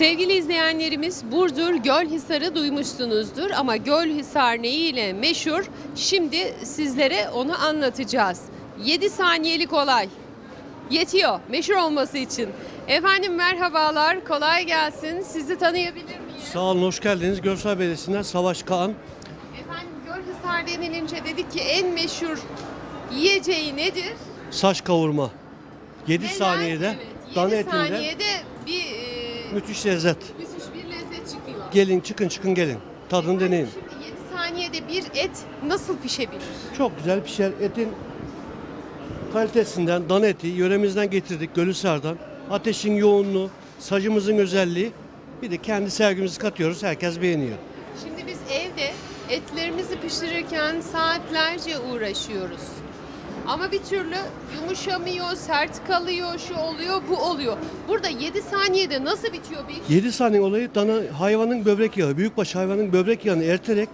Sevgili izleyenlerimiz, Burdur Gölhisar'ı duymuşsunuzdur ama Gölhisar neyiyle meşhur? Şimdi sizlere onu anlatacağız. 7 saniyelik olay yetiyor meşhur olması için. Efendim merhabalar, kolay gelsin. Sizi tanıyabilir miyim? Sağ olun, hoş geldiniz. Gölhisar Belediyesi'nden Savaş Kağan. Efendim Gölhisar denilince dedik ki en meşhur yiyeceği nedir? Saç kavurma. 7 Neden? saniyede Evet, 7 dana etinden saniyede bir müthiş lezzet. müthiş bir lezzet çıkıyor. Gelin, çıkın gelin. Tadını deneyin. Şimdi 7 saniyede bir et nasıl pişebilir? Çok güzel pişer. Etin kalitesinden, dana eti yöremizden getirdik Gölhisar'dan. Ateşin yoğunluğu, sacımızın özelliği. Bir de kendi sevgimizi katıyoruz. Herkes beğeniyor. Şimdi biz evde etlerimizi pişirirken saatlerce uğraşıyoruz. Ama bir türlü yumuşamıyor, sert kalıyor, şu oluyor, bu oluyor. Burada 7 saniyede nasıl bitiyor bir iş? 7 saniye olayı hayvanın böbrek yağı, büyükbaş hayvanın böbrek yağını eriterek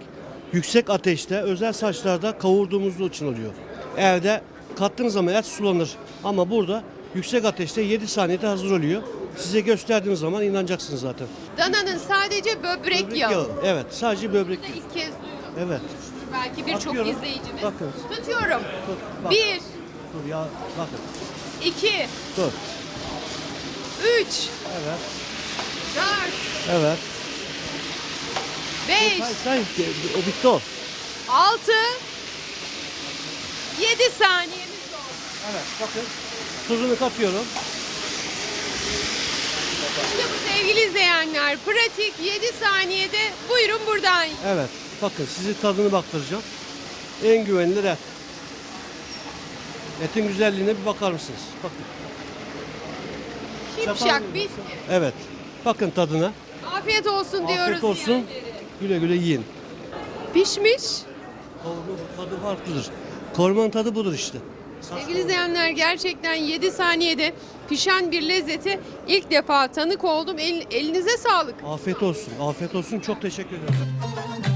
yüksek ateşte özel saçlarda kavurduğumuz için oluyor. Evde kattığınız zaman et sulanır ama burada yüksek ateşte 7 saniyede hazır oluyor. Size gösterdiğim zaman inanacaksınız zaten. Dananın sadece böbrek yağı. Evet, sadece böbrek Bunu da yağı. ilk kez duyuyorum. Evet. Belki birçok Atıyorum. izleyicimiz. Bakın. Tutuyorum. Tut, bak. 1, Dur ya, bakın. 2, Dur. 3, Evet. 4, Evet. 5, O bitti o. 6, 7 saniyemiz oldu. Evet, bakın. Tuzunu katıyorum. İşte bu sevgili izleyenler. Pratik 7 saniyede buyurun buradan. Evet. Bakın sizi tadını baktıracağım. En güvenilir et. Etin güzelliğine bir bakar mısınız? Bakın. Şipşak bitti. Evet. Bakın tadına. Afiyet olsun diyoruz. Afiyet olsun. yiyenlere. Güle güle yiyin. Pişmiş. Kavurma tadı farklıdır. Kavurmanın tadı budur işte. Sevgili izleyenler, gerçekten 7 saniyede pişen bir lezzeti ilk defa tanık oldum. Elinize sağlık. Afiyet olsun. Afiyet olsun. Çok teşekkür ederim.